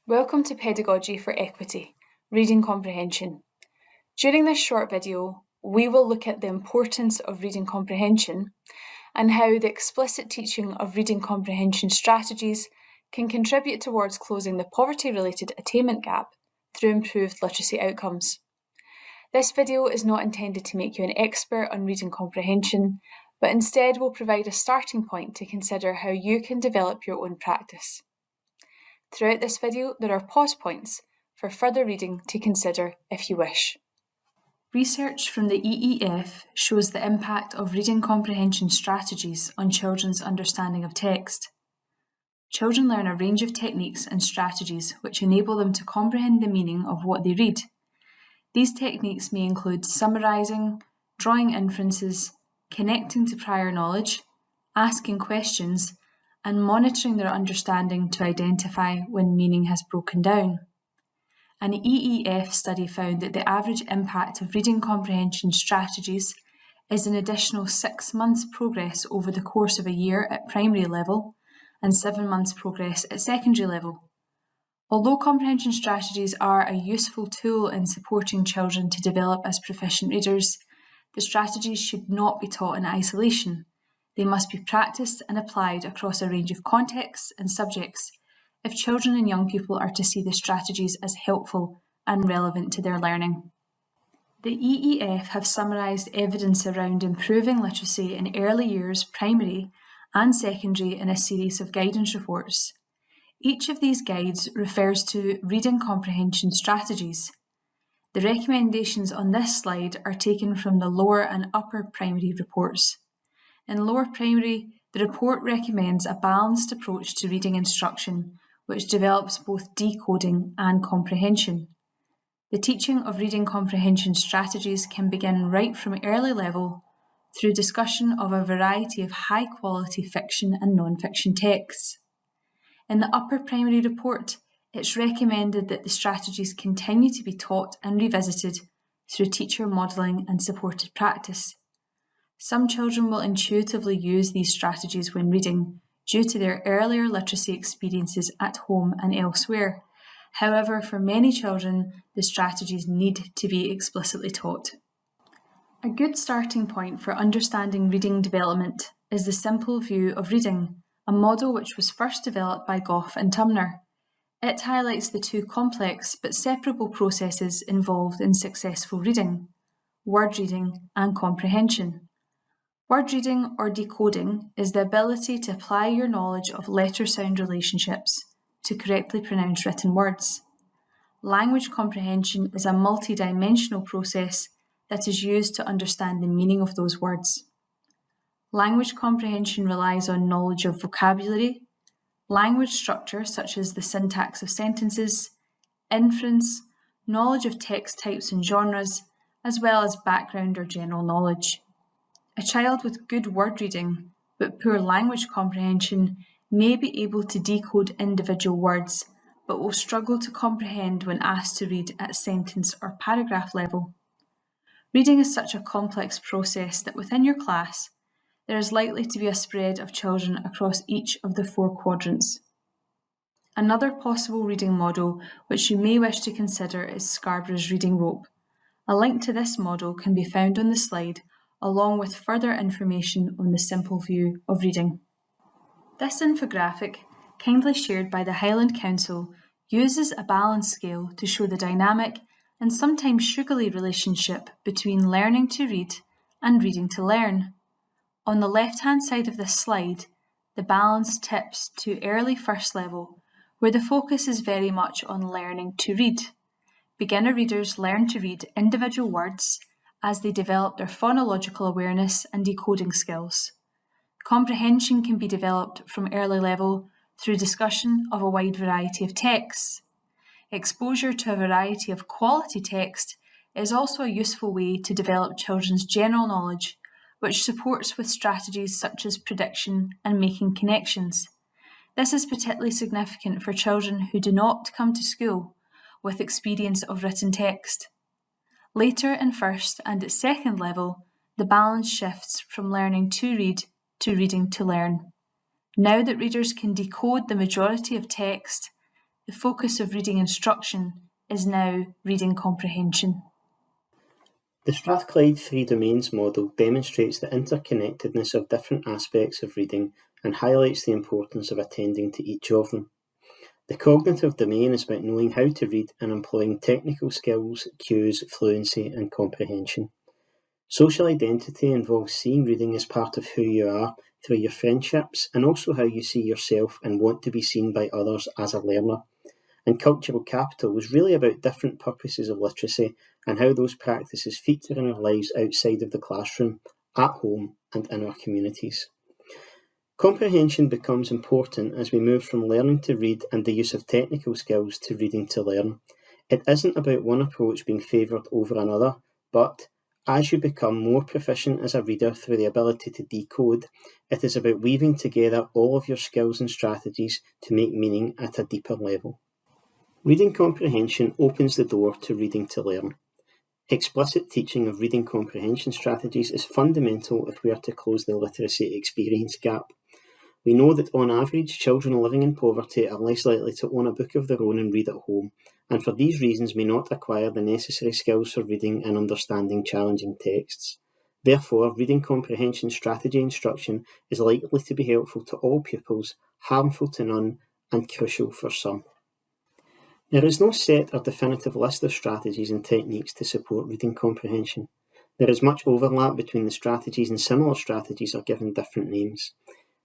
Welcome to Pedagogy for Equity, Reading Comprehension. During this short video, we will look at the importance of reading comprehension and how the explicit teaching of reading comprehension strategies can contribute towards closing the poverty-related attainment gap through improved literacy outcomes. This video is not intended to make you an expert on reading comprehension, but instead will provide a starting point to consider how you can develop your own practice. Throughout this video, there are pause points for further reading to consider if you wish. Research from the EEF shows the impact of reading comprehension strategies on children's understanding of text. Children learn a range of techniques and strategies which enable them to comprehend the meaning of what they read. These techniques may include summarising, drawing inferences, connecting to prior knowledge, asking questions, and monitoring their understanding to identify when meaning has broken down. An EEF study found that the average impact of reading comprehension strategies is an additional 6 months progress over the course of a year at primary level and 7 months progress at secondary level. Although comprehension strategies are a useful tool in supporting children to develop as proficient readers, the strategies should not be taught in isolation. They must be practiced and applied across a range of contexts and subjects if children and young people are to see the strategies as helpful and relevant to their learning. The EEF have summarised evidence around improving literacy in early years, primary and secondary in a series of guidance reports. Each of these guides refers to reading comprehension strategies. The recommendations on this slide are taken from the lower and upper primary reports. In lower primary, the report recommends a balanced approach to reading instruction, which develops both decoding and comprehension. The teaching of reading comprehension strategies can begin right from early level through discussion of a variety of high-quality fiction and non-fiction texts. In the upper primary report, it's recommended that the strategies continue to be taught and revisited through teacher modelling and supported practice. Some children will intuitively use these strategies when reading due to their earlier literacy experiences at home and elsewhere. However, for many children, the strategies need to be explicitly taught. A good starting point for understanding reading development is the simple view of reading, a model which was first developed by Goff and Tumner. It highlights the two complex but separable processes involved in successful reading: word reading and comprehension. Word reading or decoding is the ability to apply your knowledge of letter-sound relationships to correctly pronounce written words. Language comprehension is a multi-dimensional process that is used to understand the meaning of those words. Language comprehension relies on knowledge of vocabulary, language structure such as the syntax of sentences, inference, knowledge of text types and genres, as well as background or general knowledge. A child with good word reading but poor language comprehension may be able to decode individual words, but will struggle to comprehend when asked to read at sentence or paragraph level. Reading is such a complex process that within your class, there is likely to be a spread of children across each of the 4 quadrants. Another possible reading model which you may wish to consider is Scarborough's reading rope. A link to this model can be found on the slide, along with further information on the simple view of reading. This infographic, kindly shared by the Highland Council, uses a balance scale to show the dynamic and sometimes sugary relationship between learning to read and reading to learn. On the left-hand side of this slide, the balance tips to early first level, where the focus is very much on learning to read. Beginner readers learn to read individual words as they develop their phonological awareness and decoding skills. Comprehension can be developed from early level through discussion of a wide variety of texts. Exposure to a variety of quality text is also a useful way to develop children's general knowledge, which supports with strategies such as prediction and making connections. This is particularly significant for children who do not come to school with experience of written text. Later in first and at second level, the balance shifts from learning to read to reading to learn. Now that readers can decode the majority of text, the focus of reading instruction is now reading comprehension. The Strathclyde Three Domains model demonstrates the interconnectedness of different aspects of reading and highlights the importance of attending to each of them. The cognitive domain is about knowing how to read and employing technical skills, cues, fluency, and comprehension. Social identity involves seeing reading as part of who you are through your friendships and also how you see yourself and want to be seen by others as a learner. And cultural capital is really about different purposes of literacy and how those practices feature in our lives outside of the classroom, at home, and in our communities. Comprehension becomes important as we move from learning to read and the use of technical skills to reading to learn. It isn't about one approach being favoured over another, but as you become more proficient as a reader through the ability to decode, it is about weaving together all of your skills and strategies to make meaning at a deeper level. Reading comprehension opens the door to reading to learn. Explicit teaching of reading comprehension strategies is fundamental if we are to close the literacy experience gap. We know that on average, children living in poverty are less likely to own a book of their own and read at home, and for these reasons may not acquire the necessary skills for reading and understanding challenging texts. Therefore, reading comprehension strategy instruction is likely to be helpful to all pupils, harmful to none, and crucial for some. There is no set or definitive list of strategies and techniques to support reading comprehension. There is much overlap between the strategies, and similar strategies are given different names.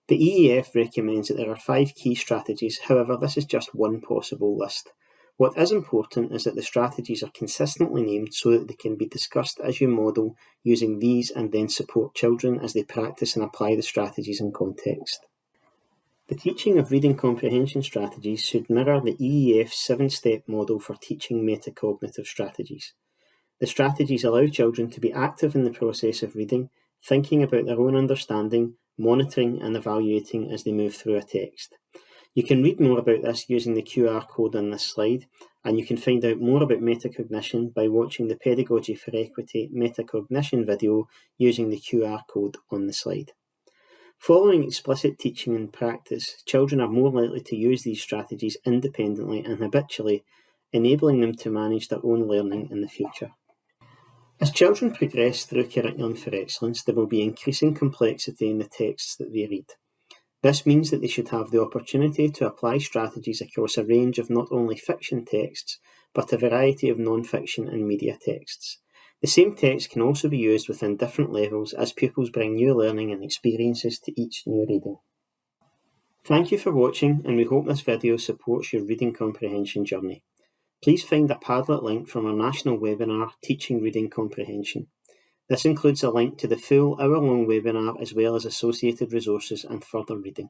The EEF recommends that there are 5 key strategies, however this is just one possible list. What is important is that the strategies are consistently named so that they can be discussed as you model using these and then support children as they practice and apply the strategies in context. The teaching of reading comprehension strategies should mirror the EEF 7-step model for teaching metacognitive strategies. The strategies allow children to be active in the process of reading, thinking about their own understanding, monitoring and evaluating as they move through a text. You can read more about this using the QR code on this slide, and you can find out more about metacognition by watching the Pedagogy for Equity metacognition video using the QR code on the slide. Following explicit teaching and practice, children are more likely to use these strategies independently and habitually, enabling them to manage their own learning in the future. As children progress through Curriculum for Excellence, there will be increasing complexity in the texts that they read. This means that they should have the opportunity to apply strategies across a range of not only fiction texts, but a variety of non-fiction and media texts. The same text can also be used within different levels as pupils bring new learning and experiences to each new reading. Thank you for watching, and we hope this video supports your reading comprehension journey. Please find a Padlet link from our national webinar, Teaching Reading Comprehension. This includes a link to the full hour-long webinar as well as associated resources and further reading.